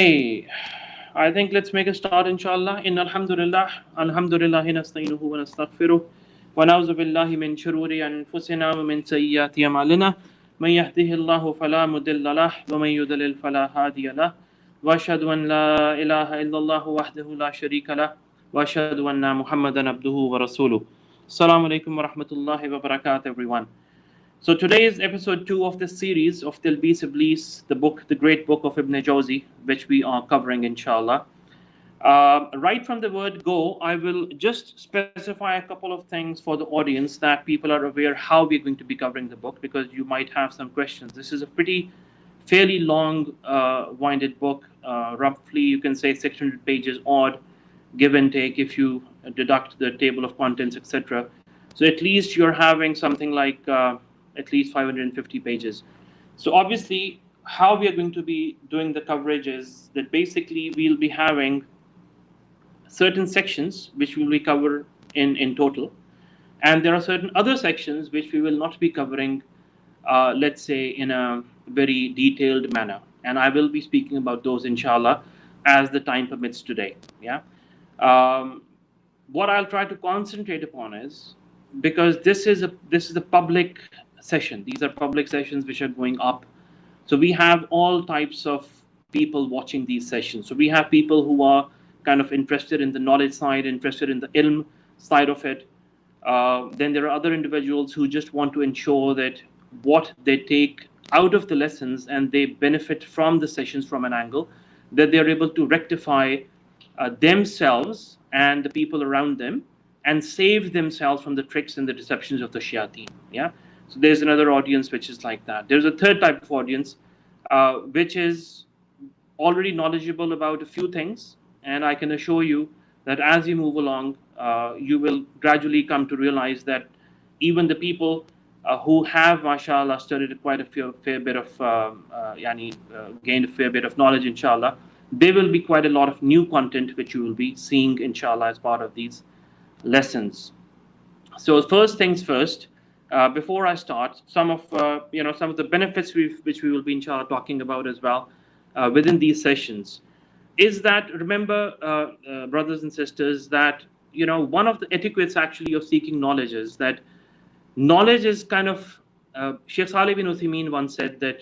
Okay, I think let's make a start inshallah. In alhamdulillah nasta'inuhu wa nastaghfiruh wa na'udzu billahi min shururi anfusina wa min sayyiati a'malina. Man yahdihillahu fala mudilla lahu wa man yudlil fala hadiya lahu. Wa ashhadu an la ilaha illallah wahdahu la sharika lahu wa ashhadu anna Muhammadan abduhu wa rasuluh. Assalamu alaikum wa rahmatullahi wa barakatuh everyone. So today is episode 2 of this series of Tilbees, Iblees, the book, the great book of Ibn Jawzi, which we are covering inshallah. Right from the word go, I will just specify a couple of things for the audience that people are aware how we're going to be covering the book, because you might have some questions. This is a fairly long, winded book, roughly you can say 600 pages odd, give and take if you deduct the table of contents, etc. So at least you're having something like at least 550 pages. So obviously, how we are going to be doing the coverage is that basically we'll be having certain sections which we will be cover in total, and there are certain other sections which we will not be covering, let's say, in a very detailed manner. And I will be speaking about those inshallah as the time permits today. Yeah. Um, what I'll try to concentrate upon is, because this is a public session. These are public sessions which are going up. So we have all types of people watching these sessions. So we have people who are kind of interested in the knowledge side, interested in the ilm side of it. Then there are other individuals who just want to ensure that what they take out of the lessons and they benefit from the sessions from an angle, that they're able to rectify themselves and the people around them and save themselves from the tricks and the deceptions of the shayateen. Yeah. So there's another audience which is like that. There's a third type of audience which is already knowledgeable about a few things, and I can assure you that as you move along, you will gradually come to realize that even the people who have, mashallah, studied quite a fair bit of, gained a fair bit of knowledge, inshallah, there will be quite a lot of new content which you will be seeing, inshallah, as part of these lessons. So first things first, before I start, some of the benefits which we will be inshallah talking about as well within these sessions is that, remember, brothers and sisters, that one of the etiquettes actually of seeking knowledge is that knowledge is kind of, Sheikh Salih bin Uthaymeen once said that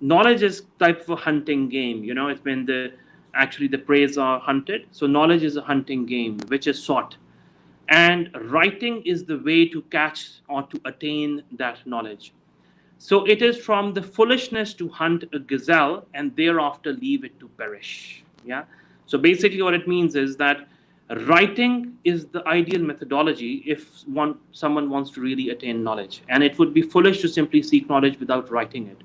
knowledge is type of a hunting game. It's been actually the praise are hunted. So knowledge is a hunting game which is sought, and writing is the way to catch or to attain that knowledge. So it is from the foolishness to hunt a gazelle and thereafter leave it to perish. Yeah. So basically, what it means is that writing is the ideal methodology if someone wants to really attain knowledge, and it would be foolish to simply seek knowledge without writing it,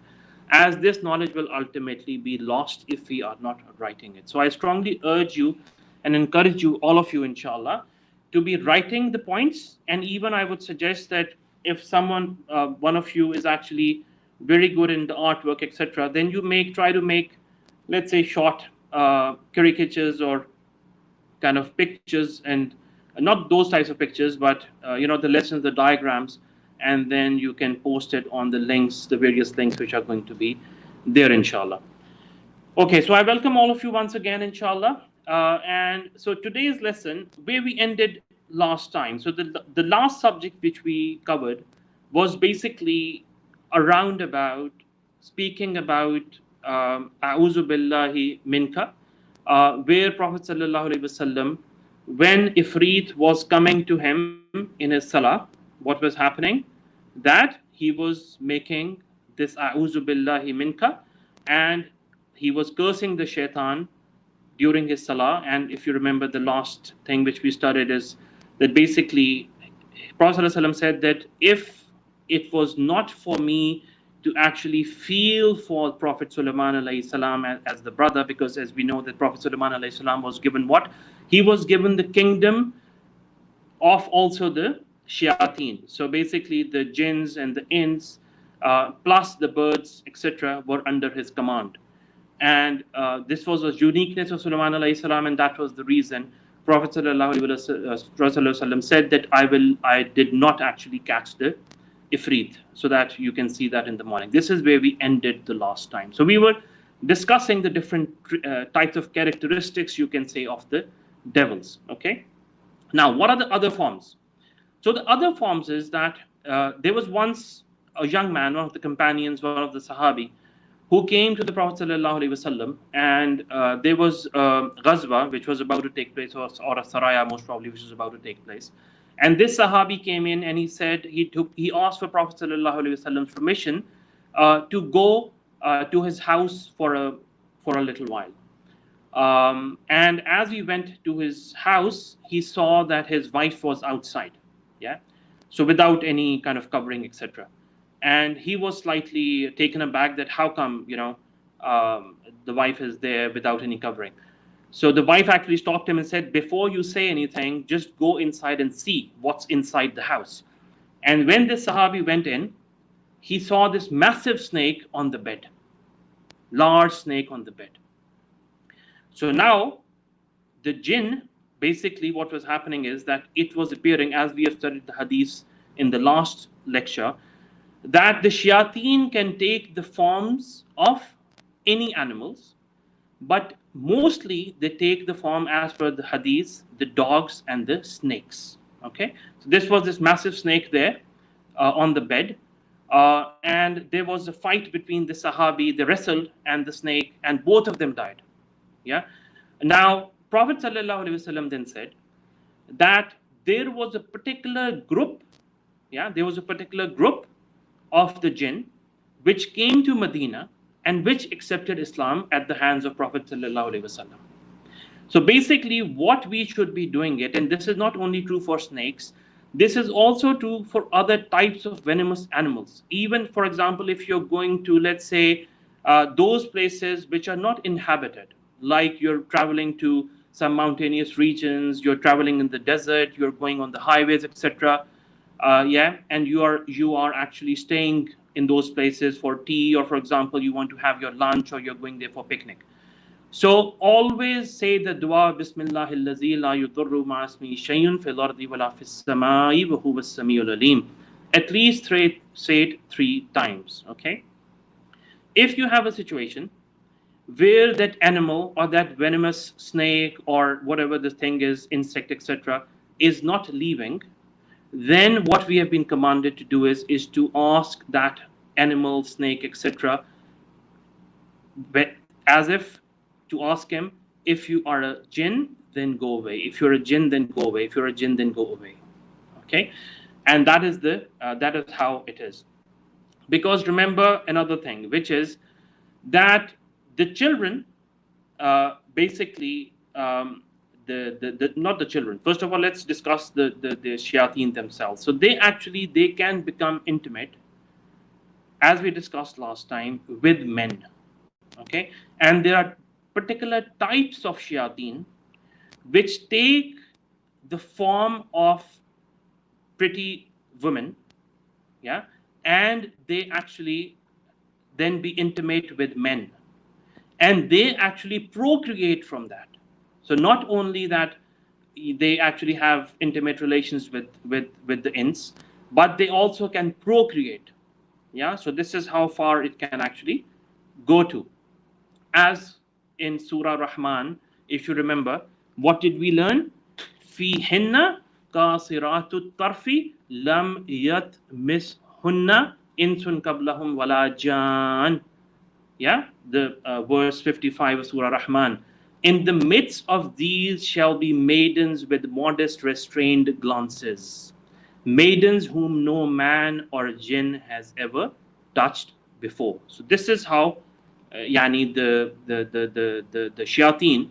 as this knowledge will ultimately be lost if we are not writing it. So I strongly urge you and encourage you, all of you, inshallah, to be writing the points. And even I would suggest that if someone, one of you, is actually very good in the artwork, etc., then you try to make, let's say, short caricatures or kind of pictures, and not those types of pictures, but the lessons, the diagrams, and then you can post it on the links, the various links which are going to be there, inshallah. Okay, so I welcome all of you once again, inshallah. And so today's lesson, where we ended last time, so the last subject which we covered was basically around about speaking about A'udhu Billahi Minka, where Prophet Sallallahu Alaihi Wasallam, when Ifrit was coming to him in his salah, what was happening? That he was making this A'udhu Billahi Minka, and he was cursing the shaitan during his salah. And if you remember, the last thing which we studied is that basically Prophet ﷺ said that if it was not for me to actually feel for Prophet Sulaiman alayhi salam as the brother, because as we know that Prophet Sulaiman alayhi salam was given what? He was given the kingdom of also the shayateen. So basically the jinns and the inns, plus the birds, etc., were under his command. And this was a uniqueness of Sulaiman alayhi salam, and that was the reason Prophet sallallahu alaihi wasallam said that I did not actually catch the ifrit, so that you can see that in the morning. This is where we ended the last time. So we were discussing the different types of characteristics, you can say, of the devils. Okay. Now, what are the other forms? So the other forms is that there was once a young man, one of the companions, one of the Sahabi, who came to the Prophet ﷺ, and there was a ghazwa which was about to take place, or a saraya most probably, which was about to take place. And this Sahabi came in and he said he asked for Prophet ﷺ's permission to go to his house for a little while. And as we went to his house, he saw that his wife was outside, yeah, so without any kind of covering, etc. And he was slightly taken aback that how come, the wife is there without any covering. So the wife actually stopped him and said, before you say anything, just go inside and see what's inside the house. And when this Sahabi went in, he saw this massive snake on the bed, large snake on the bed. So now the jinn, basically what was happening is that it was appearing, as we have studied the hadith in the last lecture, that the shayateen can take the forms of any animals, but mostly they take the form, as per the hadith, the dogs and the snakes. Okay, so this was this massive snake there on the bed, and there was a fight between the Sahabi, they wrestled, and the snake, and both of them died. Yeah. Now, Prophet ﷺ then said that there was a particular group, there was a particular group of the jinn which came to Medina and which accepted Islam at the hands of Prophet ﷺ. So basically, what we should be doing it, and this is not only true for snakes, this is also true for other types of venomous animals. Even, for example, if you're going to, let's say, those places which are not inhabited, like you're traveling to some mountainous regions, you're traveling in the desert, you're going on the highways, etc. And you are actually staying in those places for tea, or for example, you want to have your lunch, or you're going there for picnic. So always say the dua, Bismillahillazi la yudurru ma'asmi shayun fil ardi wala fis samai wa huwa as-sami'ul alim. At least say it 3 times. Okay. If you have a situation where that animal or that venomous snake or whatever the thing is, insect, etc., is not leaving, then what we have been commanded to do is to ask that animal, snake, etc., as if to ask him, if you are a jinn, then go away. If you're a jinn, then go away. If you're a jinn, then go away. Okay, and that is how it is. Because remember another thing, which is that the children, basically, not the children. First of all, let's discuss the shayateen themselves. So they can become intimate, as we discussed last time, with men. Okay, and there are particular types of shayateen which take the form of pretty women, and they actually then be intimate with men, and they actually procreate from that. So not only that they actually have intimate relations with the ints, but they also can procreate. So this is how far it can actually go to. As in Surah Rahman, if you remember, what did we learn? Fihinna qasiratu tarfi lam yatmishunna insun qablahum wala jan. The verse 55 of Surah Rahman. In the midst of these shall be maidens with modest restrained glances, maidens whom no man or jinn has ever touched before. So this is how the shayateen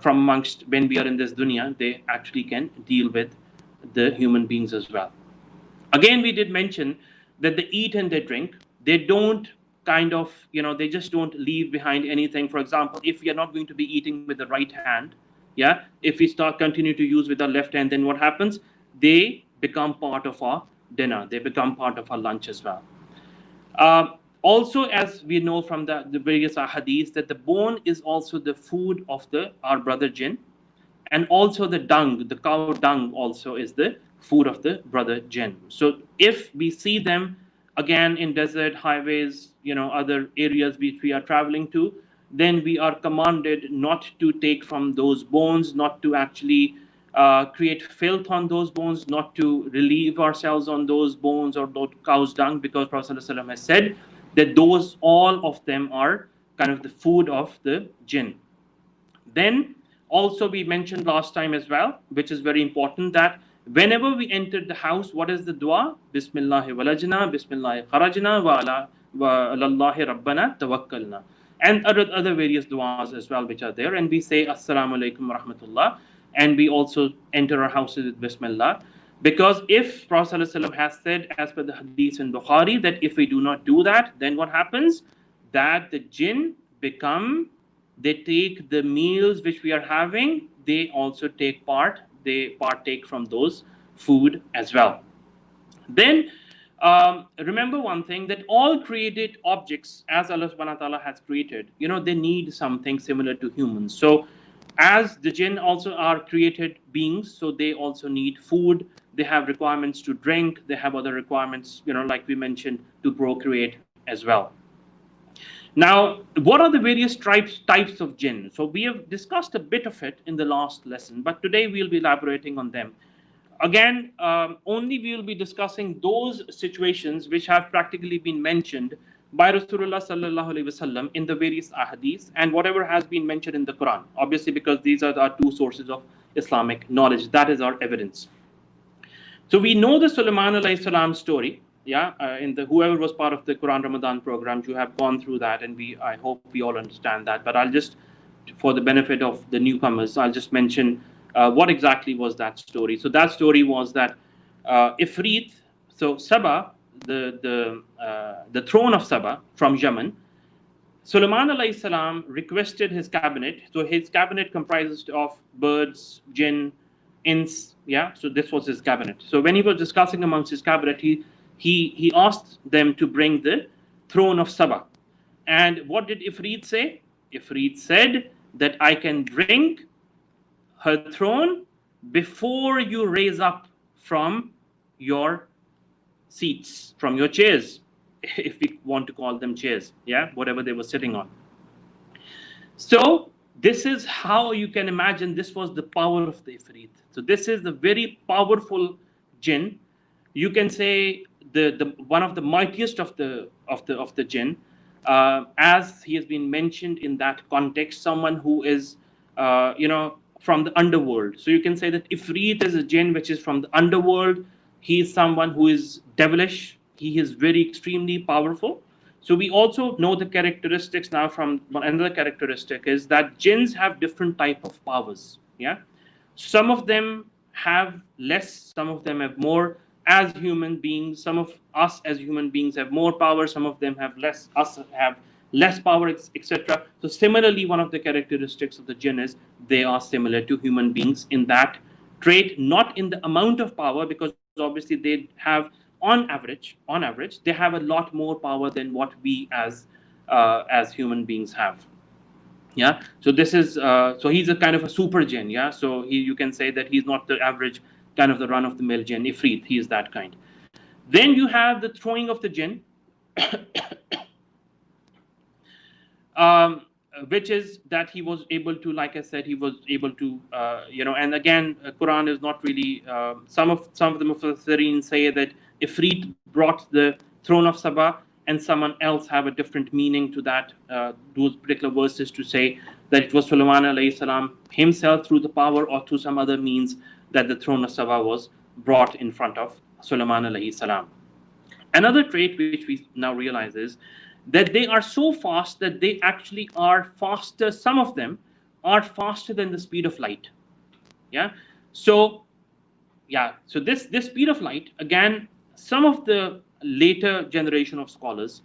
from amongst, when we are in this dunya, they actually can deal with the human beings as well. Again, we did mention that they eat and they drink. They don't they just don't leave behind anything. For example, if we are not going to be eating with the right hand, if we continue to use with our left hand, then what happens? They become part of our dinner. They become part of our lunch as well. Also, as we know from the various ahadith, that the bone is also the food of our brother jinn, and also the dung, the cow dung, also is the food of the brother jinn. So if we see them again in desert, highways, other areas which we are traveling to, then we are commanded not to take from those bones, not to actually create filth on those bones, not to relieve ourselves on those bones or those cow's dung, because Prophet ﷺ has said that those, all of them, are kind of the food of the jinn. Then also we mentioned last time as well, which is very important, that whenever we enter the house, what is the dua? Bismillah walajna, Bismillah kharajna, wa alallahi rabbana tawakkalna. And other various duas as well which are there. And we say Assalamu alaikum wa rahmatullah. And we also enter our houses with Bismillah. Because if Prophet ﷺ has said, as per the hadith in Bukhari, that if we do not do that, then what happens? That the jinn become, they take the meals which we are having, they also take part, they partake from those food as well. Then remember one thing, that all created objects, as Allah subhanahu wa ta'ala has created, they need something similar to humans. So as the jinn also are created beings, so they also need food, they have requirements to drink, they have other requirements, like we mentioned, to procreate as well. Now, what are the various types of jinn? So we have discussed a bit of it in the last lesson, but today we'll be elaborating on them. Again, only we will be discussing those situations which have practically been mentioned by Rasulullah sallallahu alaihi wasallam in the various ahadith, and whatever has been mentioned in the Quran. Obviously, because these are our two sources of Islamic knowledge. That is our evidence. So we know the Sulaiman alayhi salam story. In the whoever was part of the Quran Ramadan program, you have gone through that, and I hope we all understand that. But I'll just, for the benefit of the newcomers, I'll just mention what exactly was that story. So that story was that Ifrit, so Saba, the throne of Saba from Yemen, Sulaiman alayhi salam requested his cabinet. So his cabinet comprises of birds, jinn, ints. So this was his cabinet. So when he was discussing amongst his cabinet, he asked them to bring the throne of Saba. And what did Ifrit say? Ifrit said that I can bring her throne before you raise up from your seats, from your chairs, if we want to call them chairs, whatever they were sitting on. So this is how you can imagine this was the power of the Ifrit. So this is the very powerful jinn. You can say the one of the mightiest of the jinn, as he has been mentioned in that context, someone who is from the underworld. So you can say that Ifrit is a jinn which is from the underworld. He is someone who is devilish. He is very extremely powerful. So we also know the characteristics now. From another characteristic is that jinns have different type of powers. Some of them have less, some of them have more. As human beings, some of us as human beings have more power, some of them have less, us have less power, etc. So similarly, one of the characteristics of the jinn is they are similar to human beings in that trait, not in the amount of power, because obviously they have on average they have a lot more power than what we as human beings have. So this is so he's a kind of a super jinn. So you can say that he's not the average kind of the run of the mill jinn. Ifrit, he is that kind. Then you have the throwing of the jinn, which is that he was able to, like I said, he was able to, and again, Quran is not really. Some of the Mufassirin say that Ifrit brought the throne of Saba, and someone else have a different meaning to that. Those particular verses to say that it was Sulaiman alayhi salam himself through the power or through some other means that the throne of Saba was brought in front of Sulaiman alayhi salam. Another trait which we now realize is that they are so fast that they actually are faster. Some of them are faster than the speed of light. So this speed of light, again, some of the later generation of scholars,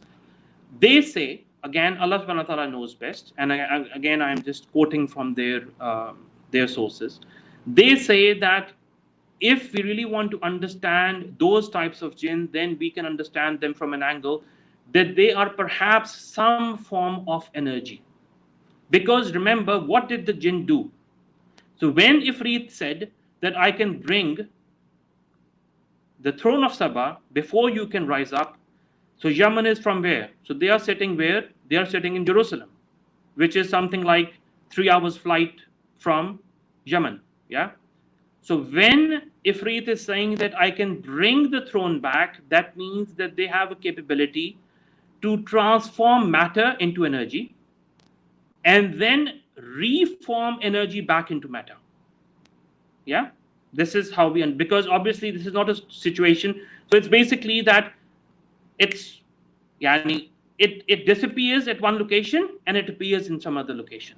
they say, again, Allah subhanahu wa ta'ala knows best, and again I am just quoting from their sources. They say that if we really want to understand those types of jinn, then we can understand them from an angle that they are perhaps some form of energy. Because remember, what did the jinn do? So when Ifrit said that I can bring the throne of Saba before you can rise up, so Yemen is from where? So they are sitting where? They are sitting in Jerusalem. which is something like 3 hours flight from Yemen. Yeah. So when Ifrit is saying that I can bring the throne back, that means that they have a capability to transform matter into energy and then reform energy back into matter. Yeah, this is how we, because obviously this is not a situation. So it's basically that it's, yani, it disappears at one location and it appears in some other location.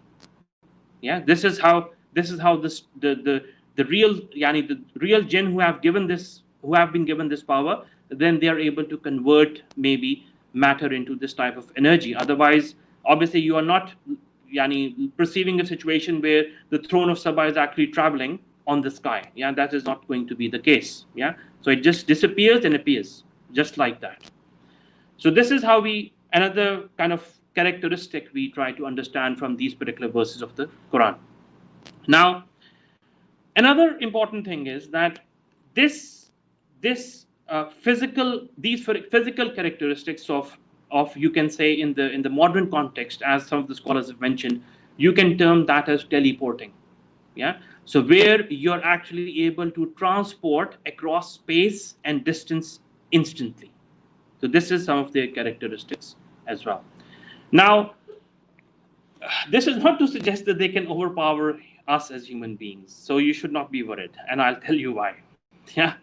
Yeah, this is how the real, yani, the real jinn who have given this, who have been given this power, then they are able to convert maybe matter into this type of energy. Otherwise, obviously, you are not, yani, perceiving a situation where the throne of Sabah is actually traveling on the sky. Yeah, that is not going to be the case. Yeah, so it just disappears and appears just like that. So this is how we, another kind of characteristic we try to understand from these particular verses of the Quran. Now, another important thing is that this physical, these physical characteristics of, you can say, in the modern context, as some of the scholars have mentioned, you can term that as teleporting. Yeah, so where you're actually able to transport across space and distance instantly. So this is some of their characteristics as well. Now, this is not to suggest that they can overpower us as human beings. So you should not be worried, and I'll tell you why. Yeah,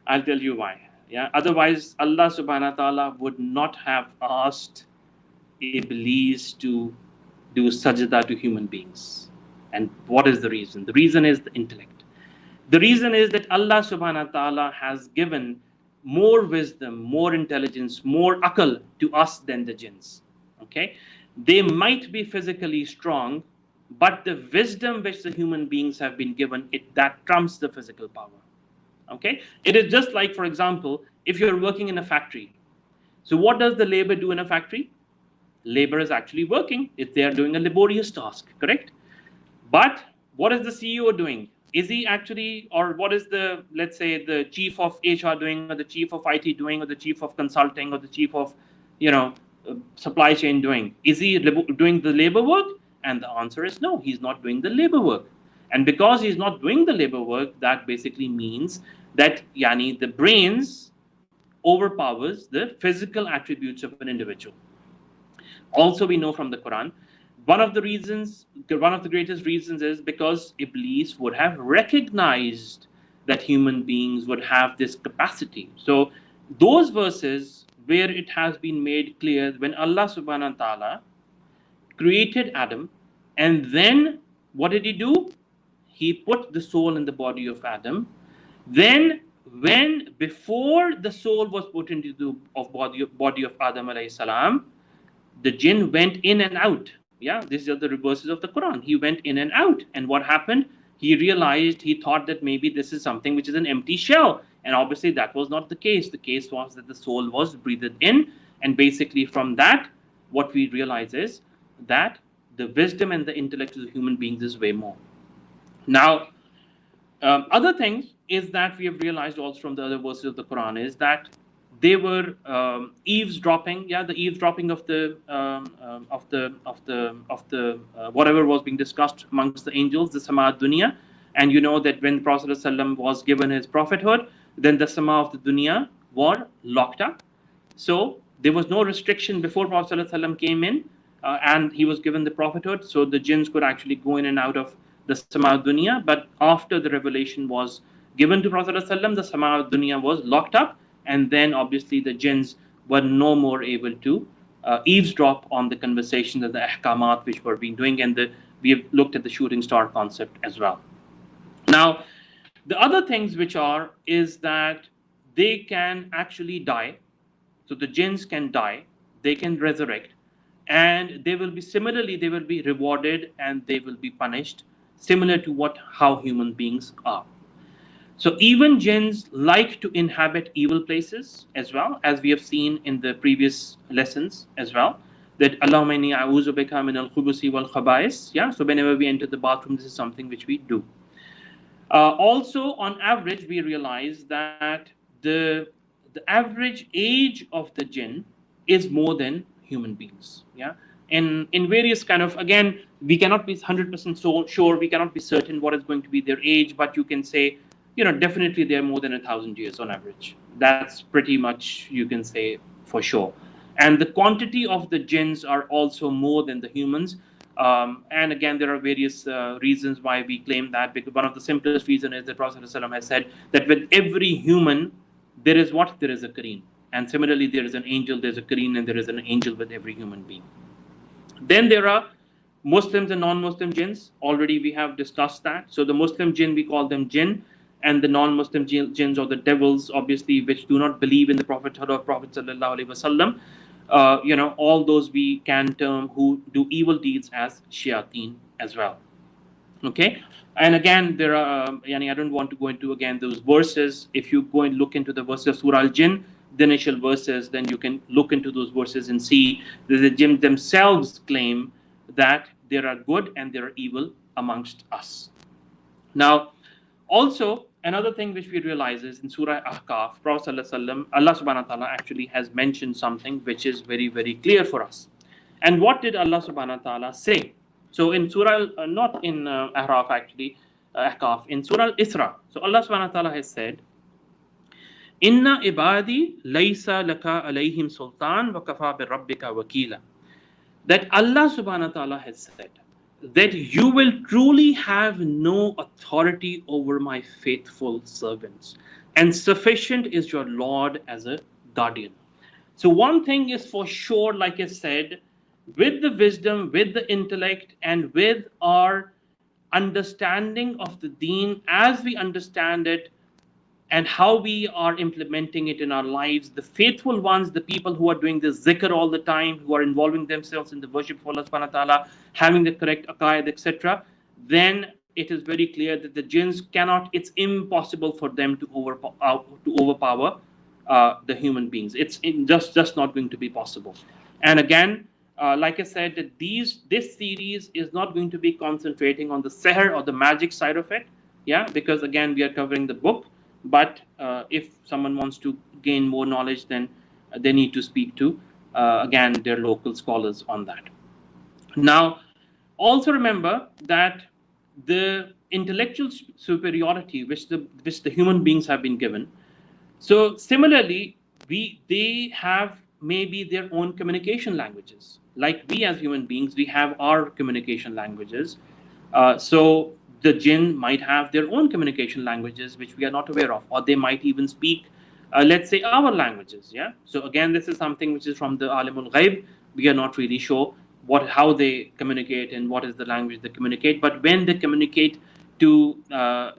I'll tell you why. Yeah, otherwise Allah subhanahu wa ta'ala would not have asked Iblees to do sajda to human beings. And what is the reason? The reason is the intellect. The reason is that Allah subhanahu wa ta'ala has given more wisdom, more intelligence, more akal to us than the jinns. Okay? They might be physically strong, but the wisdom which the human beings have been given, that trumps the physical power. Okay? It is just like, for example, if you're working in a factory. So what does the labor do in a factory? Labor is actually working. If they are doing a laborious task, correct? But what is the CEO doing? Is he actually, or what is the, let's say, the chief of HR doing, or the chief of IT doing, or the chief of consulting, or the chief of, supply chain doing? Is he doing the labor work? And the answer is no, he's not doing the labor work. And because he's not doing the labor work, that basically means that, yani, the brains overpowers the physical attributes of an individual. Also, we know from the Quran, one of the greatest reasons is because Iblis would have recognized that human beings would have this capacity. So, those verses where it has been made clear when Allah subhanahu wa ta'ala created Adam, and then what did he do? He put the soul in the body of Adam. Then, before the soul was put into the body of Adam alayhi salam, the jinn went in and out. Yeah, these are the verses of the Quran. He went in and out. And what happened? He realized, he thought that maybe this is something which is an empty shell. And obviously that was not the case. The case was that the soul was breathed in. And basically from that, what we realize is that the wisdom and the intellect of the human beings is way more. Now, other things is that we have realized also from the other verses of the Quran is that they were eavesdropping. Yeah, the eavesdropping of the whatever was being discussed amongst the angels, the sama dunya. And you know that when the Prophet ﷺ was given his prophethood, then the sama of the dunya were locked up. So there was no restriction before Prophet ﷺ came in, and he was given the prophethood. So the jinns could actually go in and out of the sama dunya. But after the revelation was given to Prophet ﷺ, the sama dunya was locked up. And then obviously the jinns were no more able to eavesdrop on the conversations and the ahkamat which were being doing, and we have looked at the shooting star concept as well. Now, the other things which is that they can actually die. So the jinns can die, they can resurrect, and they will be rewarded and they will be punished, similar to how human beings are. So even jinns like to inhabit evil places as well, as we have seen in the previous lessons as well. That Allahumma inni a'udhu bika min al-khubusi wal khaba'is. Yeah, so whenever we enter the bathroom, this is something which we do. Also, on average, we realize that the average age of the jinn is more than human beings. Yeah, in various kind of, again, we cannot be 100% so sure, we cannot be certain what is going to be their age, but you can say, definitely they're more than 1,000 years on average. That's pretty much, you can say, for sure. And the quantity of the jinns are also more than the humans. And again, there are various reasons why we claim that, because one of the simplest reason is that Prophet ﷺ has said that with every human, there is what? There is a Qareen. And similarly, there is an angel, there's a Qareen, and there is an angel with every human being. Then there are Muslims and non-Muslim jinns. Already we have discussed that. So the Muslim jinn, we call them jinn, and the non-Muslim jinns, or the devils, obviously, which do not believe in the prophethood of Prophet sallallahu alaihi wasallam, all those we can term who do evil deeds as shayateen as well. Okay, and again, there are, I don't want to go into again those verses. If you go and look into the verses of Surah Al-Jinn, the initial verses, then you can look into those verses and see that the jinn themselves claim that there are good and there are evil amongst us. Now, also, another thing which we realize is in Surah Ahqaf, Prophet ﷺ, Allah subhanahu wa ta'ala actually has mentioned something which is very, very clear for us. And what did Allah subhanahu wa ta'ala say? So in Surah, not in Ahraf actually, Ahqaf, in Surah Al-Isra, so Allah subhanahu wa ta'ala has said, Inna ibadi laysa laka alayhim sultan wa kafa bi rabbika wakila. That Allah subhanahu wa ta'ala has said that you will truly have no authority over my faithful servants, and sufficient is your Lord as a guardian. So one thing is for sure, like I said, with the wisdom, with the intellect, and with our understanding of the deen as we understand it, and how we are implementing it in our lives, the faithful ones, the people who are doing this zikr all the time, who are involving themselves in the worship of Allah subhanahu wa ta'ala, having the correct aqaid, etc., then it is very clear that the jinns cannot, it's impossible for them to overpower the human beings. It's just not going to be possible. And again, like I said, that this series is not going to be concentrating on the seher or the magic side of it, because again, we are covering the book. But if someone wants to gain more knowledge, then they need to speak to, again, their local scholars on that. Now, also remember that the intellectual superiority which the human beings have been given. So similarly, they have maybe their own communication languages. Like we as human beings, we have our communication languages. So the jinn might have their own communication languages which we are not aware of, or they might even speak, let's say, our languages. So again, this is something which is from the alimul ghaib. We are not really sure how they communicate and what is the language they communicate. But when they communicate to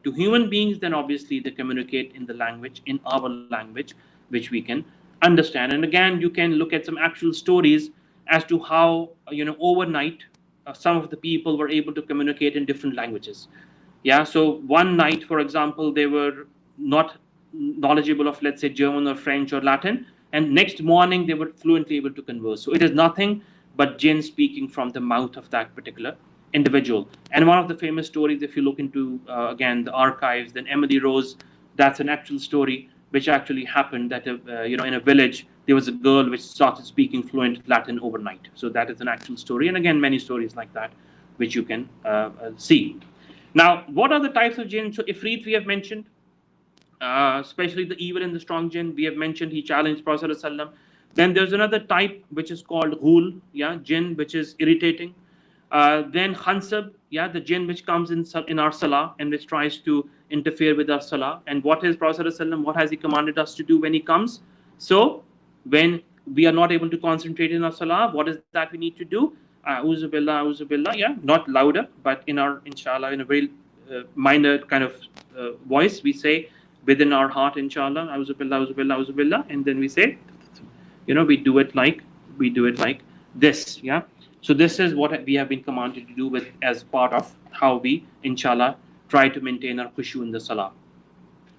human beings, then obviously they communicate in the language, in our language, which we can understand. And again, you can look at some actual stories as to how overnight some of the people were able to communicate in different languages. So one night, for example, they were not knowledgeable of, let's say, German or French or Latin, and next morning they were fluently able to converse. So it is nothing but jinn speaking from the mouth of that particular individual. And one of the famous stories, if you look into again the archives, then Emily Rose, that's an actual story which actually happened, that in a village there was a girl which started speaking fluent Latin overnight. So that is an actual story, and again, many stories like that which you can see. Now, what are the types of jinn? So Ifrit we have mentioned, especially the evil and the strong jinn. We have mentioned he challenged Prophet ﷺ. Then there's another type which is called ghul, jinn, which is irritating. Then khansab, the jinn which comes in our salah and which tries to interfere with our salah. And what is Prophet ﷺ, what has he commanded us to do when he comes? So when we are not able to concentrate in our salah, what is that we need to do? A'udhu billah, not louder, but in our, inshallah, in a very minor kind of voice, we say within our heart, inshallah, a'udhu billah, and then we say, we do it like this. So this is what we have been commanded to do as part of how we, inshallah, try to maintain our khushu in the salah.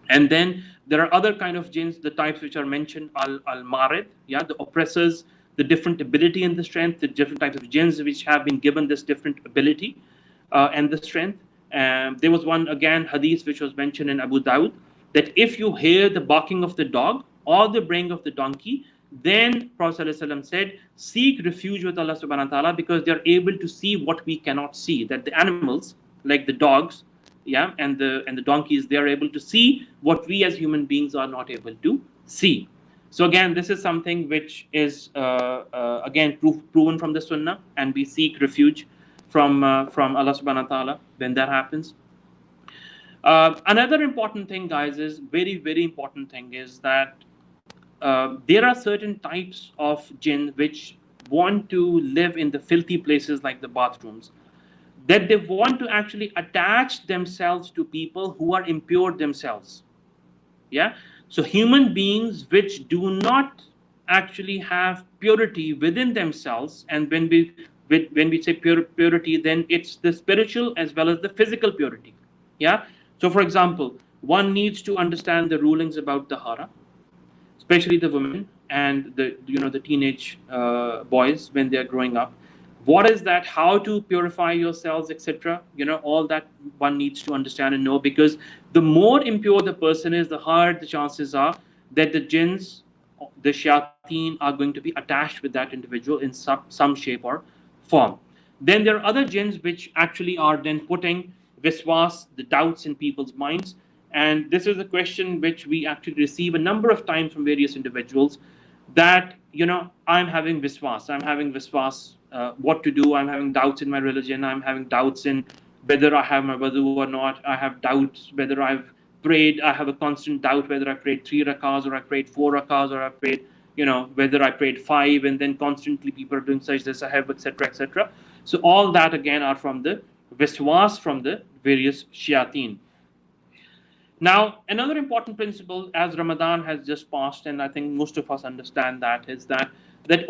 And then there are other kind of jinns, the types which are mentioned, al-marid, the oppressors, the different ability and the strength, the different types of jinns which have been given this different ability and the strength. There was one, again, hadith which was mentioned in Abu Dawud, that if you hear the barking of the dog or the braying of the donkey, Then Prophet ﷺ said, seek refuge with Allah subhanahu wa ta'ala, because they're able to see what we cannot see. That the animals, like the dogs, yeah, and the donkeys, they are able to see what we as human beings are not able to see. So again, this is something which is again proven from the Sunnah, and we seek refuge from Allah subhanahu wa ta'ala when that happens. Another important thing, guys, is very important thing is that there are certain types of jinn which want to live in the filthy places like the bathrooms, that they want to actually attach themselves to people who are impure themselves. Yeah, so human beings which do not actually have purity within themselves, and when we say purity, then it's the spiritual as well as the physical purity. Yeah, so for example, one needs to understand the rulings about tahara, especially the women and the the teenage boys when they are growing up. What is that? How to purify yourselves, etc. All that one needs to understand and know, because the more impure the person is, the higher the chances are that the jinns, the shayateen, are going to be attached with that individual in some shape or form. Then there are other jinns which actually are then putting viswas, the doubts in people's minds. And this is a question which we actually receive a number of times from various individuals, that I'm having viswas, what to do, I'm having doubts in my religion, I'm having doubts in whether I have my wudu or not, I have doubts whether I've prayed, I have a constant doubt whether I prayed 3 rakahs or I prayed 4 rakahs, or I prayed, whether I prayed 5, and then constantly people are doing sajda sahib, etc., etc. So all that again are from the viswas, from the various shayateen. Now, another important principle, as Ramadan has just passed, and I think most of us understand that, is that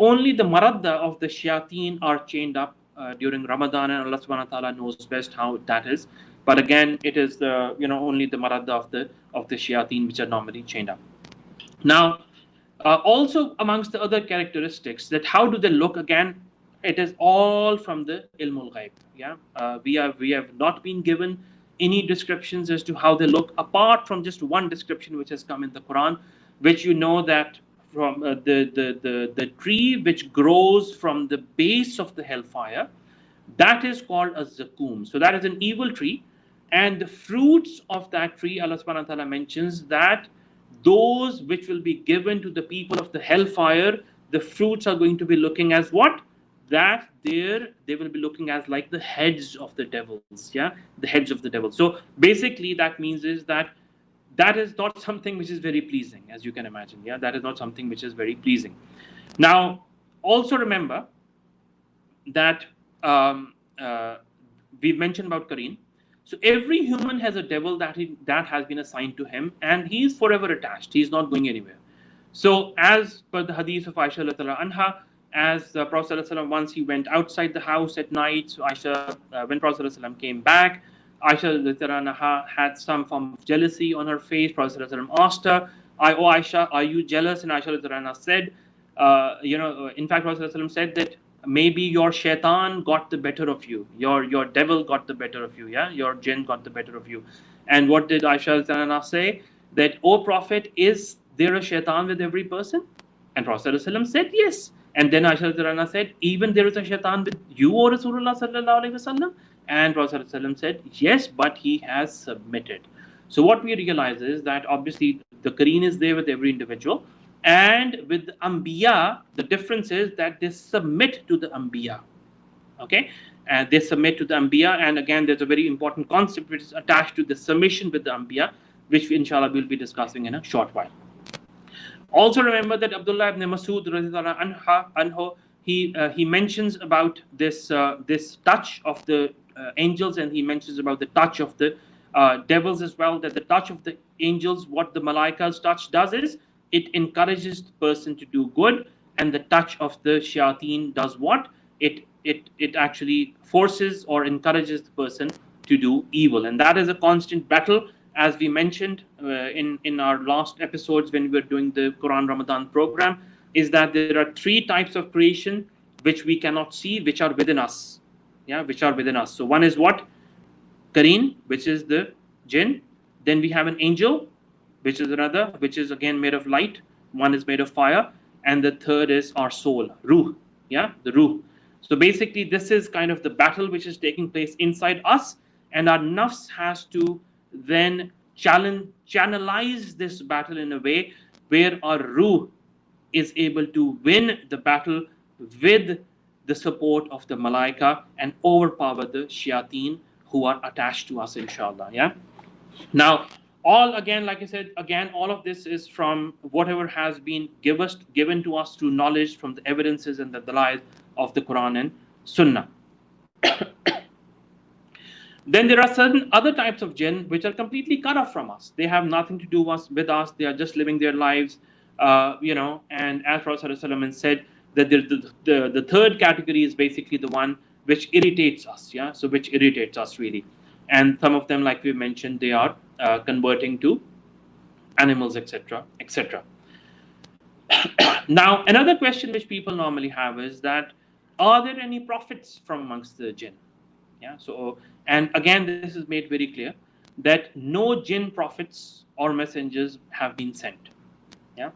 only the maradda of the shayateen are chained up during Ramadan, and Allah subhanahu wa ta'ala knows best how that is. But again, it is the only the maradda of the shayateen which are normally chained up. Now, also amongst the other characteristics, that how do they look? Again, it is all from the ilmul ghaib. Yeah, we have not been given any descriptions as to how they look, apart from just one description which has come in the Quran, which that from the tree which grows from the base of the hellfire, that is called a zakum. So that is an evil tree, and the fruits of that tree, Allah subhanahu wa ta'ala mentions that those which will be given to the people of the hellfire, the fruits are going to be looking as what? That they will be looking as like the heads of the devils. Yeah, the heads of the devils. So basically that means is that is not something which is very pleasing, as you can imagine. Yeah, that is not something which is very pleasing. Now, also remember that we've mentioned about Kareen. So every human has a devil that has been assigned to him, and he is forever attached. He is not going anywhere. So as per the hadith of Aisha anha, as the Prophet once he went outside the house at night, so Aisha, when Prophet came back, Aisha anha had some form of jealousy on her face. Prophet asked her, "Oh Aisha, are you jealous?" And Aisha anha said, in fact, Prophet said that maybe your shaitan got the better of you, your devil got the better of you, yeah, your jinn got the better of you. And what did Aisha say? That, "O Prophet, is there a shaitan with every person?" And Prophet said yes. And then Aisha said, "Even there is a shaitan with you, O Rasulullah sallallahu alaihi wasallam?" And Prophet said, "Yes, but he has submitted." So what we realize is that obviously the Qareen is there with every individual, and with the Anbiya, the difference is that they submit to the Anbiya. Okay, and they submit to the Anbiya, and again, there's a very important concept which is attached to the submission with the Anbiya, which inshallah we'll be discussing in a short while. Also remember that Abdullah ibn Masud anhu, he mentions about this touch of the angels, and he mentions about the touch of the devils as well. That the touch of the angels, what the malaika's touch does is it encourages the person to do good, and the touch of the shayateen does what? It actually forces or encourages the person to do evil, and that is a constant battle. As we mentioned in our last episodes when we were doing the Quran Ramadan program, is that there are 3 types of creation which we cannot see, which are within us. Yeah, which are within us. So one is what? Kareen, which is the jinn. Then we have an angel, which is another, which is again made of light. One is made of fire. and the third is our soul, ruh. Yeah, the ruh. So basically, this is kind of the battle which is taking place inside us, and our nafs has to then channelize this battle in a way where our ruh is able to win the battle with the support of the malaika and overpower the shayateen who are attached to us, inshallah. Yeah. Now, all again, like I said, again, all of this is from whatever has been given to us through knowledge from the evidences and the dalail of the Quran and Sunnah. Then there are certain other types of jinn which are completely cut off from us. They have nothing to do with us. They are just living their lives, And as Prophet ﷺ said, that the third category is basically the one which irritates us. Yeah, so which irritates us really, and some of them, like we mentioned, they are converting to animals, etc., etc. Now, another question which people normally have is that, are there any prophets from amongst the jinn? Yeah. So, and again, this is made very clear that no jinn prophets or messengers have been sent. Yeah.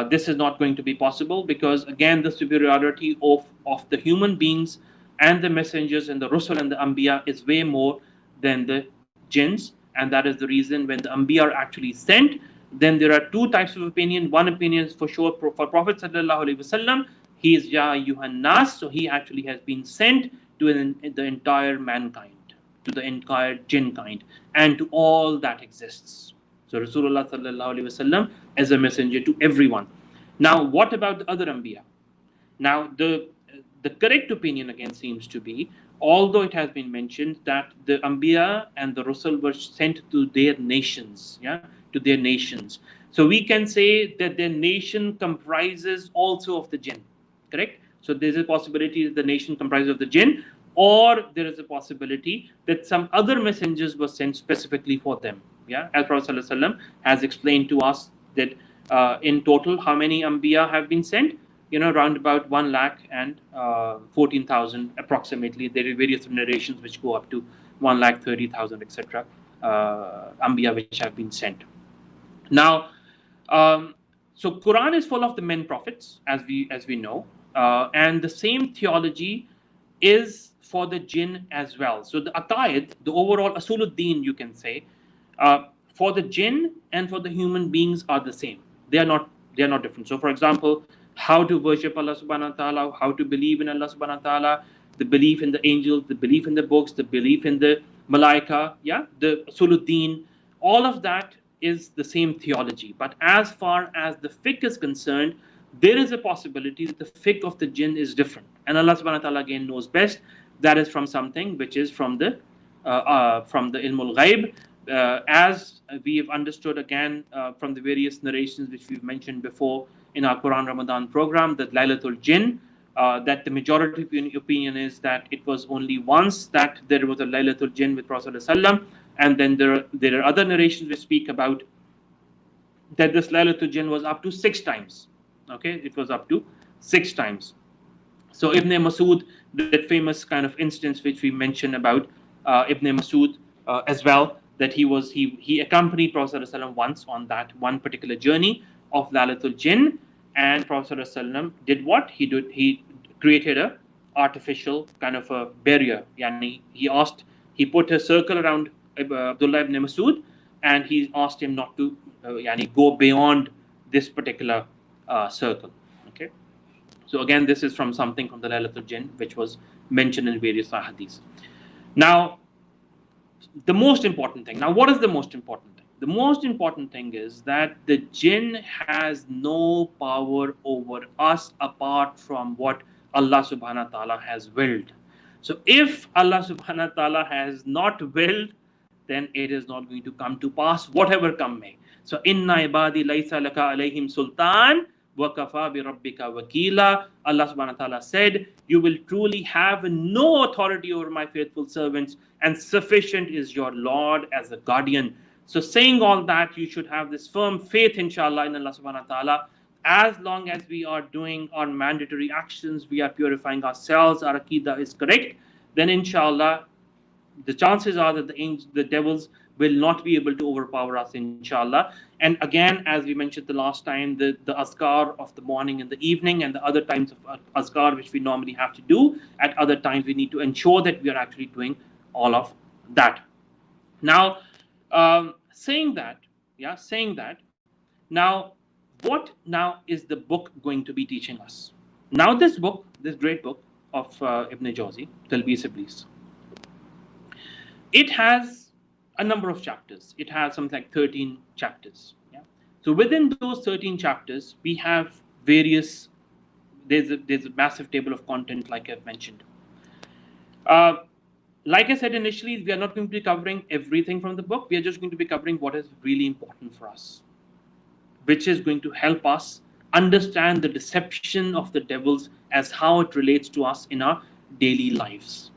This is not going to be possible because, again, the superiority of the human beings and the messengers and the Rusul and the Anbiya is way more than the jinns, and that is the reason when the Anbiya are actually sent, then there are two types of opinion. One opinion is for sure for Prophet sallallahu alaihi wasallam. He is Ya Ayyuhan Nas, so he actually has been sent to the entire mankind, to the entire jinn kind, and to all that exists. So Rasulullah sallallahu alaihi wasallam as a messenger to everyone. Now, what about the other Anbiya? Now, the correct opinion again seems to be, although it has been mentioned that the Anbiya and the Rusul were sent to their nations, to their nations. So we can say that their nation comprises also of the jinn, correct? So there's a possibility that the nation comprises of the jinn, or there is a possibility that some other messengers were sent specifically for them. Yeah, as Prophet ﷺ has explained to us that in total, how many Anbiya have been sent? Around about 1,14,000 approximately. There are various narrations which go up to 1,30,000, etc. Anbiya which have been sent. Now, so Quran is full of the men prophets, as we know, and the same theology is for the jinn as well. So the aqaid, the overall asuluddin, you can say, for the jinn and for the human beings are the same. They are not different. So, for example, how to worship Allah subhanahu wa ta'ala, how to believe in Allah subhanahu wa ta'ala, the belief in the angels, the belief in the books, the belief in the malaika, the asuluddin, all of that is the same theology. But as far as the fiqh is concerned, there is a possibility that the fiqh of the jinn is different. And Allah subhanahu wa ta'ala again knows best. That is from something which is from the ilmul ghaib. As we have understood again from the various narrations which we've mentioned before in our Quran Ramadan program, that Laylatul Jinn, that the majority opinion is that it was only once that there was a Laylatul Jinn with Prophet ﷺ, and then there are other narrations which speak about that this Laylatul Jinn was up to 6 times. Okay, it was up to 6 times. So Ibn Masud, that famous kind of instance which we mentioned about Ibn Masud as well, that he accompanied Prophet ﷺ once on that one particular journey of Laylatul Jinn, and Prophet ﷺ did what? He created a artificial kind of a barrier. Yani he put a circle around Abdullah ibn Masud, and he asked him not to go beyond this particular circle. Okay. So again, this is from something from the Laylatul Jinn, which was mentioned in various ahadiths. Now, the most important thing. Now, what is the most important thing? The most important thing is that the jinn has no power over us apart from what Allah subhanahu wa ta'ala has willed. So if Allah subhanahu wa ta'ala has not willed, then it is not going to come to pass, whatever come may. So inna ibadi laysa laka alayhim sultan wa kafa bi rabbika wakila. Allah subhanahu wa ta'ala said, you will truly have no authority over my faithful servants, and sufficient is your Lord as a guardian. So saying all that, you should have this firm faith, inshallah, in Allah subhanahu wa ta'ala. As long as we are doing our mandatory actions, we are purifying ourselves, our aqidah is correct, then inshallah, the chances are that the devils will not be able to overpower us, inshallah. And again, as we mentioned the last time, the azkar of the morning and the evening and the other times of azkar which we normally have to do, at other times we need to ensure that we are actually doing all of that. Now, saying that, now, what now is the book going to be teaching us? Now, this book, this great book of Ibn Jawzi, Tilbees Iblees, it has a number of chapters. It has something like 13 chapters. Yeah? So within those 13 chapters, we have various. There's a massive table of content, like I've mentioned. Like I said initially, we are not going to be covering everything from the book. We are just going to be covering what is really important for us, which is going to help us understand the deception of the devils as how it relates to us in our daily lives.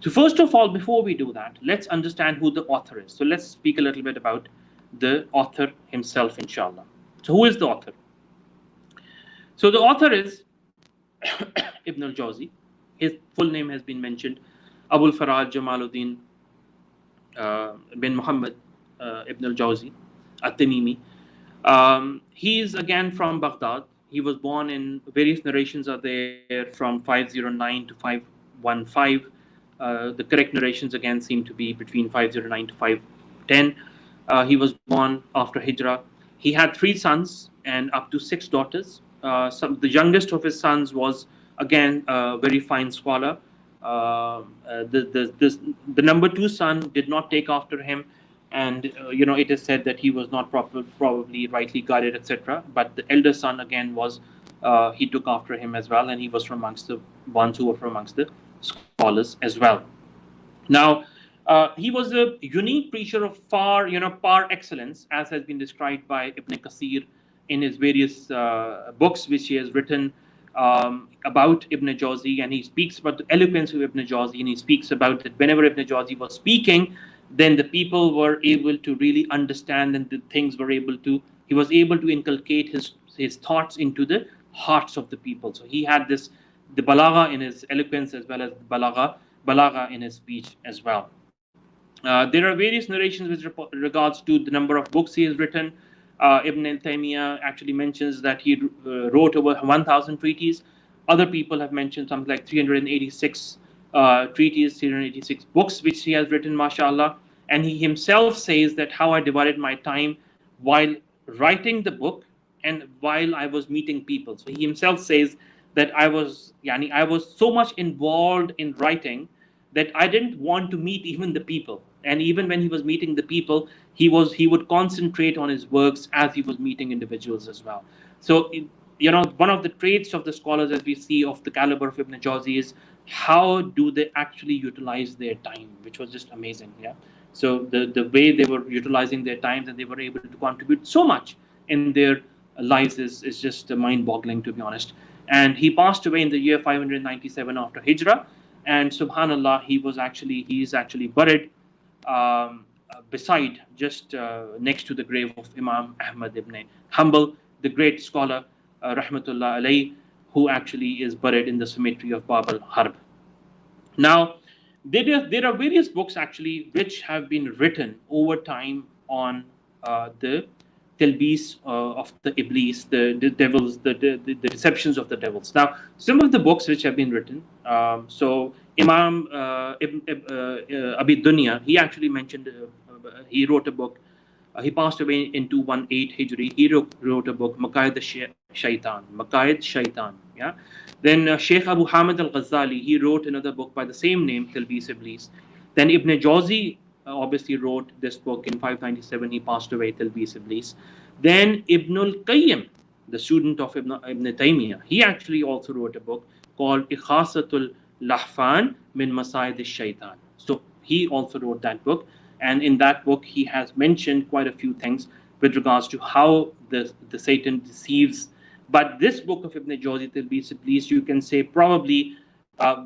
So first of all, before we do that, let's understand who the author is. So let's speak a little bit about the author himself, inshallah. So who is the author? So the author is Ibn al-Jawzi. His full name has been mentioned, Abul Faraj Jamaluddin bin Muhammad Ibn al-Jawzi at-Tamimi. He is again from Baghdad. He was born in, various narrations are there, from 509 to 515. The correct narrations again seem to be between 509 to 510. He was born after Hijrah. He had 3 sons and up to 6 daughters. The youngest of his sons was again a very fine scholar. The number 2 son did not take after him, and it is said that he was not probably rightly guided, etc. But the elder son again was, he took after him as well, and he was from amongst the ones who were from amongst the scholars as well. Now, he was a unique preacher of par excellence, as has been described by Ibn Kathir in his various books which he has written about Ibn Jawzi, and he speaks about the eloquence of Ibn Jawzi, and he speaks about that whenever Ibn Jawzi was speaking, then the people were able to really understand, and the things were able to, he was able to inculcate his thoughts into the hearts of the people. So he had the balagha in his eloquence as well as balagha in his speech as well. There are various narrations with regards to the number of books he has written. Ibn Taymiyyah actually mentions that he wrote over 1,000 treatises. Other people have mentioned something like 386 treatises, 386 books which he has written, mashallah. And he himself says that how I divided my time while writing the book and while I was meeting people. So he himself says that I was so much involved in writing that I didn't want to meet even the people. And even when he was meeting the people, he would concentrate on his works as he was meeting individuals as well. So, one of the traits of the scholars, as we see, of the caliber of Ibn Jawzi is how do they actually utilize their time, which was just amazing. Yeah. So the way they were utilizing their times and they were able to contribute so much in their lives is just mind-boggling, to be honest. And he passed away in the year 597 after Hijrah. And subhanallah, he is actually buried beside, just next to the grave of Imam Ahmad ibn Hanbal, the great scholar, rahmatullah alayhi, who actually is buried in the cemetery of Bab al-Harb. Now, there are various books actually which have been written over time on the Tilbees of the Iblees, the devils, the deceptions of the devils. Now, some of the books which have been written, so Imam Abi Dunya, he actually mentioned, he wrote a book. He passed away in 218 Hijri. He wrote a book, Maqaid Shaitan. Yeah. Then Sheikh Abu Hamid al-Ghazali, he wrote another book by the same name, Tilbees Iblees. Then Ibn Jawzi obviously wrote this book in 597. He passed away, Tilbees Iblees. Then Ibn al-Qayyim, the student of Ibn Taymiyyah, he actually also wrote a book called Ikhasatul Lahfan min Masaid al-Shaitan. So he also wrote that book. And in that book, he has mentioned quite a few things with regards to how the Satan deceives. But this book of Ibn Jawzi, Tilbees Iblees, you can say probably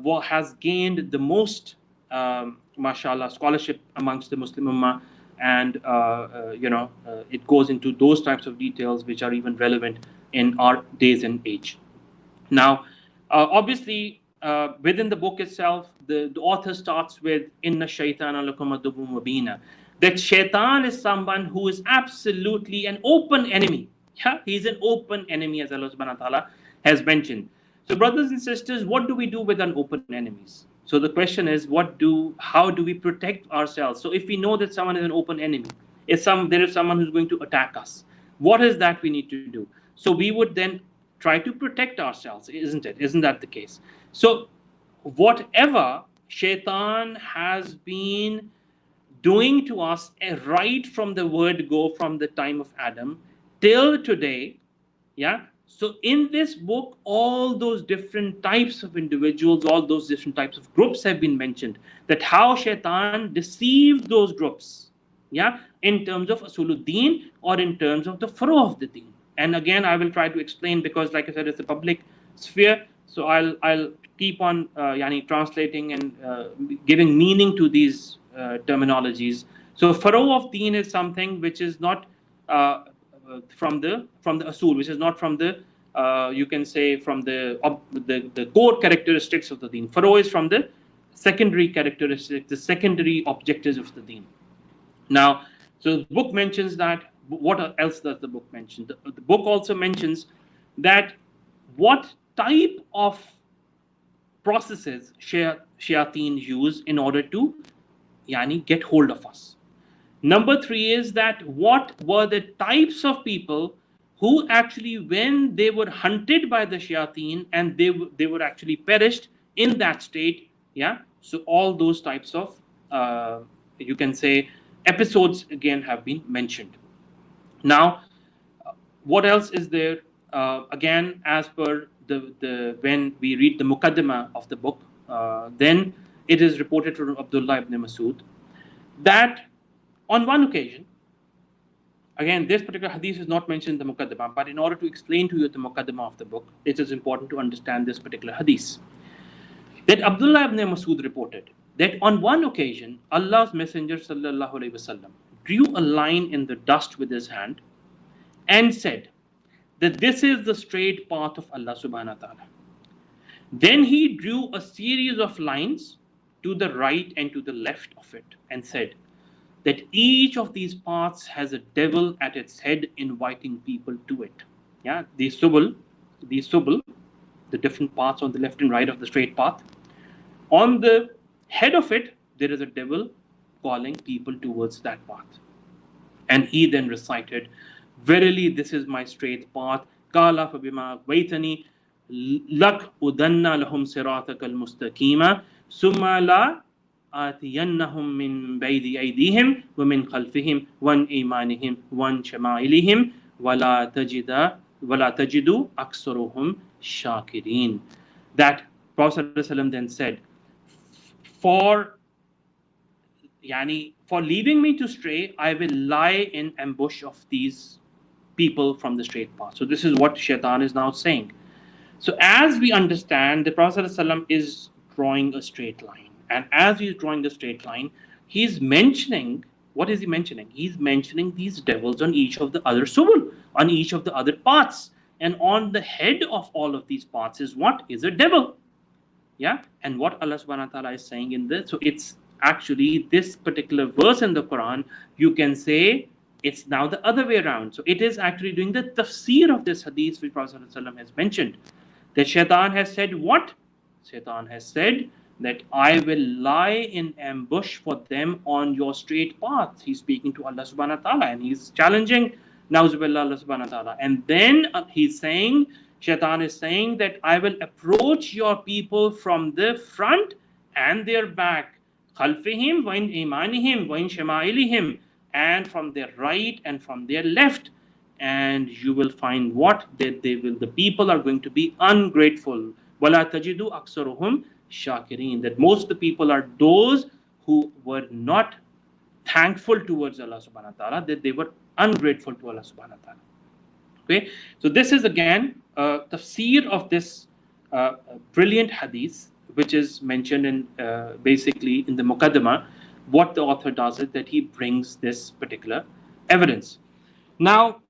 what has gained the most, mashallah, scholarship amongst the Muslim Ummah. And, it goes into those types of details which are even relevant in our days and age. Now, obviously, within the book itself, the author starts with Inna Shaytana lakum aduwwun mubina. That shaitan is someone who is absolutely an open enemy. Yeah, he's an open enemy, as Allah subhanahu wa ta'ala has mentioned. So, brothers and sisters, what do we do with an open enemies? So the question is, how do we protect ourselves? So if we know that someone is an open enemy, there is someone who's going to attack us, what is that we need to do? So we would then try to protect ourselves, isn't it? Isn't that the case? So whatever shaitan has been doing to us right from the word go, from the time of Adam till today, yeah. So in this book, all those different types of individuals, all those different types of groups have been mentioned, that how shaitan deceived those groups, yeah, in terms of asuluddin or in terms of the furu of the deen. And again, I will try to explain, because like I said, it's a public sphere, so I'll keep on translating and giving meaning to these terminologies. So furu of deen is something which is not from the asul, which is not from the you can say from the core characteristics of the deen. Faro is from the secondary characteristics, the secondary objectives of the deen. Now, so the book mentions that. What else does the book mention? The book also mentions that what type of processes shayateen use in order to get hold of us. Number 3 is that what were the types of people who actually, when they were hunted by the shayateen and they were actually perished in that state, yeah. So all those types of you can say episodes again have been mentioned. Now, what else is there? Again, as per the when we read the muqaddimah of the book, then it is reported from Abdullah ibn Masud that on one occasion, again, this particular hadith is not mentioned in the Muqaddimah, but in order to explain to you the Muqaddimah of the book, it is important to understand this particular hadith. That Abdullah ibn Masud reported that on one occasion, Allah's Messenger sallallahu alaihi wasallam drew a line in the dust with his hand and said that this is the straight path of Allah subhanahu wa ta'ala. Then he drew a series of lines to the right and to the left of it and said that each of these paths has a devil at its head inviting people to it. Yeah, these subul, the different paths on the left and right of the straight path. On the head of it, there is a devil calling people towards that path. And he then recited, verily this is my straight path. Qala fabima waitani lak udanna lahum siratak al-mustaqima summa la آتينهم من بين أيديهم ومن خلفهم وعن أيمانهم وعن شمائلهم ولا تجد أكثرهم شاكرين. That Prophet ﷺ then said, for leaving me to stray, I will lie in ambush of these people from the straight path. So this is what Shaitan is now saying. So as we understand, the Prophet ﷺ is drawing a straight line. And as he's drawing the straight line, he's mentioning, what is he mentioning? He's mentioning these devils on each of the other subul, on each of the other paths. And on the head of all of these paths is what? Is a devil. Yeah? And what Allah subhanahu wa ta'ala is saying in this, so it's actually this particular verse in the Quran, you can say it's now the other way around. So it is actually doing the tafsir of this hadith which Prophet ﷺ has mentioned. That Shaitan has said what? Shaitan has said that I will lie in ambush for them on your straight path. He's speaking to Allah subhanahu wa ta'ala and he's challenging Nauzubillah Allah subhanahu wa ta'ala. And then he's saying, Shaitan is saying that I will approach your people from the front and their back. Khalfihim wa in imanihim wa in shama'ilihim, and from their right and from their left. And you will find what? That the people are going to be ungrateful. Wala tajidu aksaruhum shakirin, that most of the people are those who were not thankful towards Allah subhanahu wa ta'ala, that they were ungrateful to Allah subhanahu wa ta'ala. Okay, so this is again tafsir of this brilliant hadith which is mentioned in basically in the Muqaddimah. What the author does is that he brings this particular evidence. Now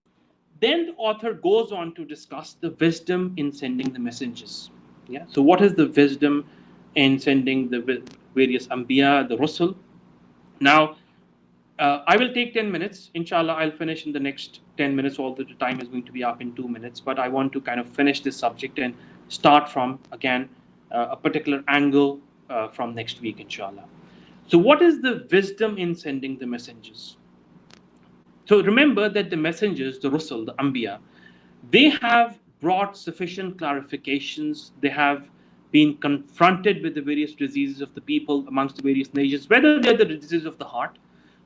then the author goes on to discuss the wisdom in sending the messengers. Yeah. So what is the wisdom in sending the various Anbiya, the Rusul? Now, I will take 10 minutes. Inshallah, I'll finish in the next 10 minutes, although the time is going to be up in 2 minutes. But I want to kind of finish this subject and start from, again, a particular angle from next week, inshallah. So, what is the wisdom in sending the messengers? So, remember that the messengers, the Rusul, the Anbiya, they have brought sufficient clarifications. They have been confronted with the various diseases of the people amongst the various nations, whether they're the diseases of the heart,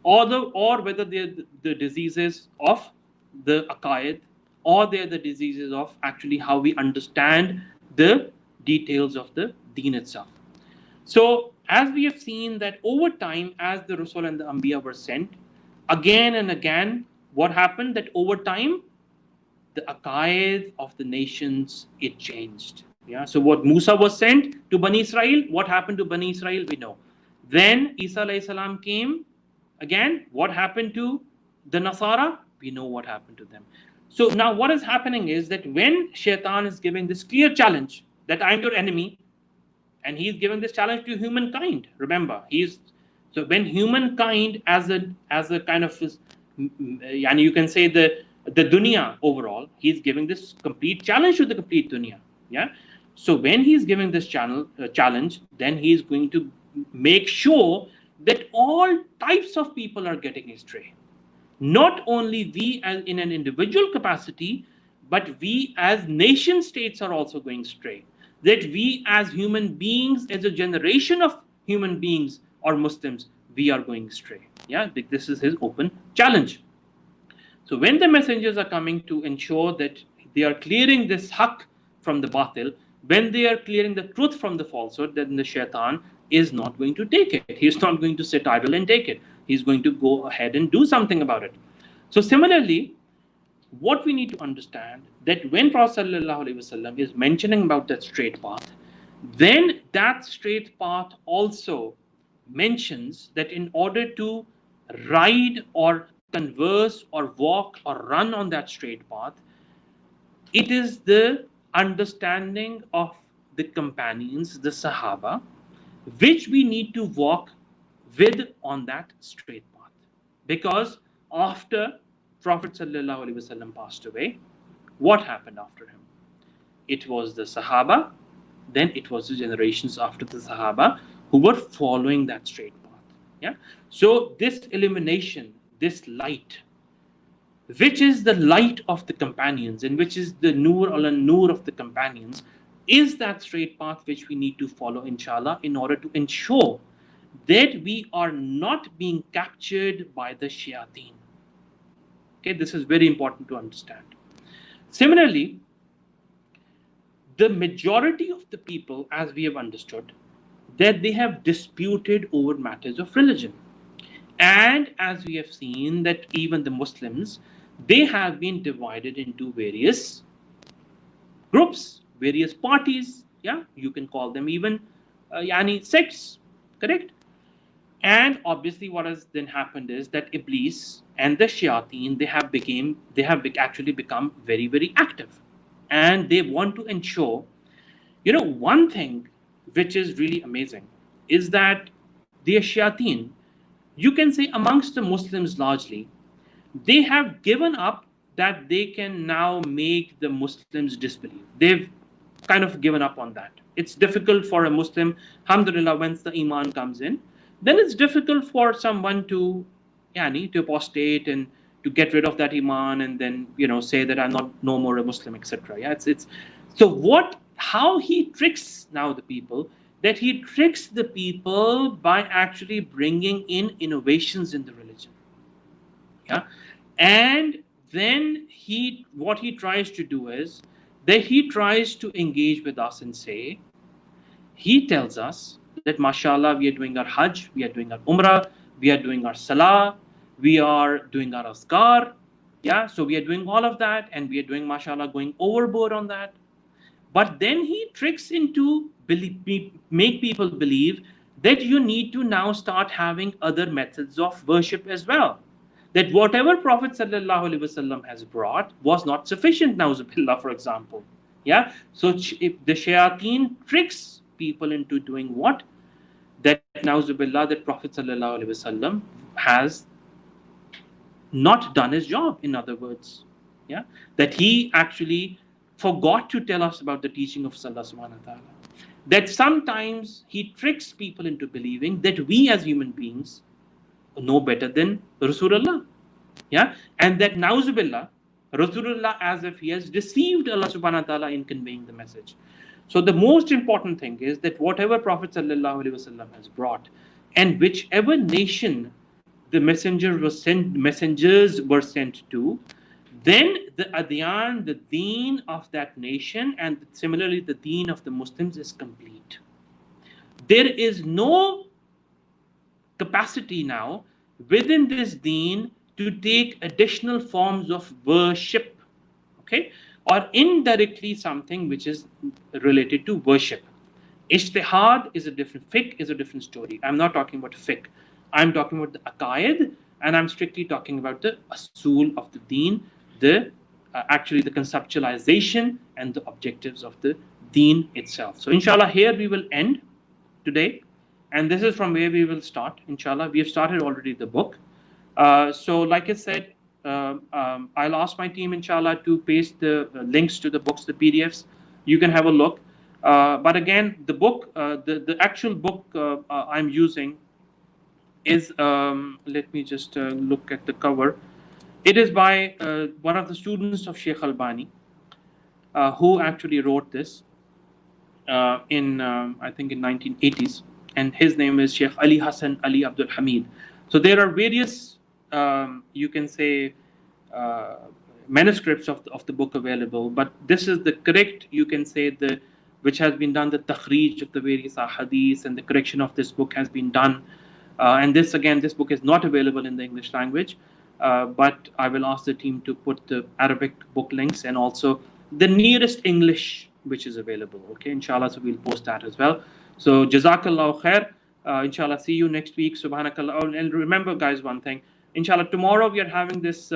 or whether they're the diseases of the aqaid, or they're the diseases of actually how we understand the details of the deen itself. So, as we have seen that over time, as the Rasul and the Anbiya were sent, again and again, what happened? That over time, the aqaid of the nations, it changed. Yeah. So what Musa was sent to Bani Israel, what happened to Bani Israel, we know. Then Isa alayhi salam came. Again, what happened to the Nasara? We know what happened to them. So now what is happening is that when Shaitan is giving this clear challenge that I'm your enemy, and he's giving this challenge to humankind. Remember, so when humankind as a kind of, and you can say the dunya overall, he's giving this complete challenge to the complete dunya. Yeah. So when he's giving this challenge, then he's going to make sure that all types of people are getting astray. Not only we as in an individual capacity, but we as nation states are also going astray. That we as human beings, as a generation of human beings or Muslims, we are going astray. Yeah, this is his open challenge. So when the messengers are coming to ensure that they are clearing this haqq from the batil, when they are clearing the truth from the falsehood, then the shaitan is not going to take it. He's not going to sit idle and take it. He's going to go ahead and do something about it. So similarly, what we need to understand that when Prophet ﷺ is mentioning about that straight path, then that straight path also mentions that in order to ride or converse or walk or run on that straight path, it is the understanding of the companions, the Sahaba, which we need to walk with on that straight path. Because after Prophet ﷺ passed away, what happened after him? It was the Sahaba, then it was the generations after the Sahaba who were following that straight path. Yeah. So this illumination, this light, which is the light of the companions and which is the nur al-nur of the companions, is that straight path which we need to follow, inshallah, in order to ensure that we are not being captured by the shayateen. Okay, this is very important to understand. Similarly, the majority of the people, as we have understood, that they have disputed over matters of religion. And as we have seen that even the Muslims, they have been divided into various groups, various parties. Yeah, you can call them even sects, correct? And obviously, what has then happened is that Iblees and the Shayateen, they have actually become very, very active, and they want to ensure. One thing which is really amazing is that the Shayateen, you can say amongst the Muslims largely, they have given up that they can now make the Muslims disbelieve. They've kind of given up on that. It's difficult for a Muslim, alhamdulillah, once the Iman comes in, then it's difficult for someone to apostate and to get rid of that Iman and then say that I'm not no more a Muslim, etc. Yeah, it's so how he tricks now the people, that he tricks the people by actually bringing in innovations in the religion. Yeah, and then what he tries to do is that he tries to engage with us and say, he tells us that mashallah, we are doing our hajj, we are doing our umrah, we are doing our salah, we are doing our azkar. Yeah, so we are doing all of that, and we are doing mashallah going overboard on that. But then he tricks into make people believe that you need to now start having other methods of worship as well. That whatever Prophet ﷺ has brought was not sufficient, na'uzubillah, for example. Yeah. So if the shayateen tricks people into doing what? That na'uzubillah, that Prophet sallallahu alaihi wasallam has not done his job, in other words. Yeah. That he actually forgot to tell us about the teaching of Allah subhanahu wa ta'ala. That sometimes he tricks people into believing that we as human beings know better than Rasulullah. Yeah. And that na'uzubillah, Rasulullah, as if he has deceived Allah subhanahu wa ta'ala in conveying the message. So the most important thing is that whatever Prophet sallallahu alaihi wasallam has brought, and whichever nation the messengers were sent to, then the adyan, the deen of that nation, and similarly the deen of the Muslims is complete. There is no capacity now within this deen to take additional forms of worship, okay, or indirectly something which is related to worship. Ijtihad is a different, fiqh is a different story. I'm not talking about fiqh. I'm talking about the aqaid, and I'm strictly talking about the asul of the deen, the actually the conceptualization and the objectives of the deen itself. So inshallah, here we will end today, and this is from where we will start. Inshallah, we have started already the book. So like I said, I'll ask my team, inshallah, to paste the links to the books, the PDFs. You can have a look. But again, the book, the actual book I'm using is, let me just look at the cover. It is by one of the students of Sheikh Albani, who actually wrote this in, I think, in 1980s. And his name is Sheikh Ali Hassan Ali Abdul Hamid. So there are various, you can say, manuscripts of the book available, but this is the correct, you can say, the which has been done, the takhrij of the various ahadith, and the correction of this book has been done. And this, again, this book is not available in the English language, but I will ask the team to put the Arabic book links and also the nearest English which is available. Okay, inshallah, so we'll post that as well. So jazakallahu khair. Inshallah, see you next week. Subhanakallah. And remember, guys, one thing. Inshallah, tomorrow we are having this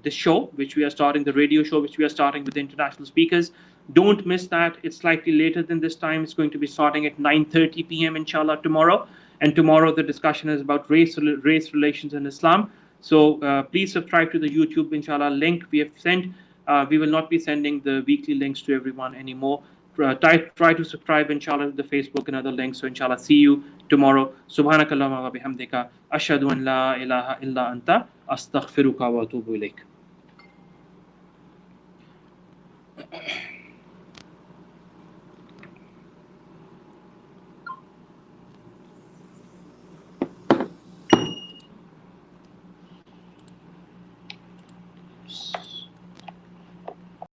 this show, which we are starting, the radio show, which we are starting with international speakers. Don't miss that. It's slightly later than this time. It's going to be starting at 9:30 p.m. inshallah tomorrow. And tomorrow the discussion is about race relations in Islam. So please subscribe to the YouTube, inshallah, link we have sent. We will not be sending the weekly links to everyone anymore. Try to subscribe, inshallah, to the Facebook and other links. So inshallah, see you tomorrow. Subhanakallahumma wa bihamdika ashhadu an la ilaha illa anta astaghfiruka wa atubu ilaik.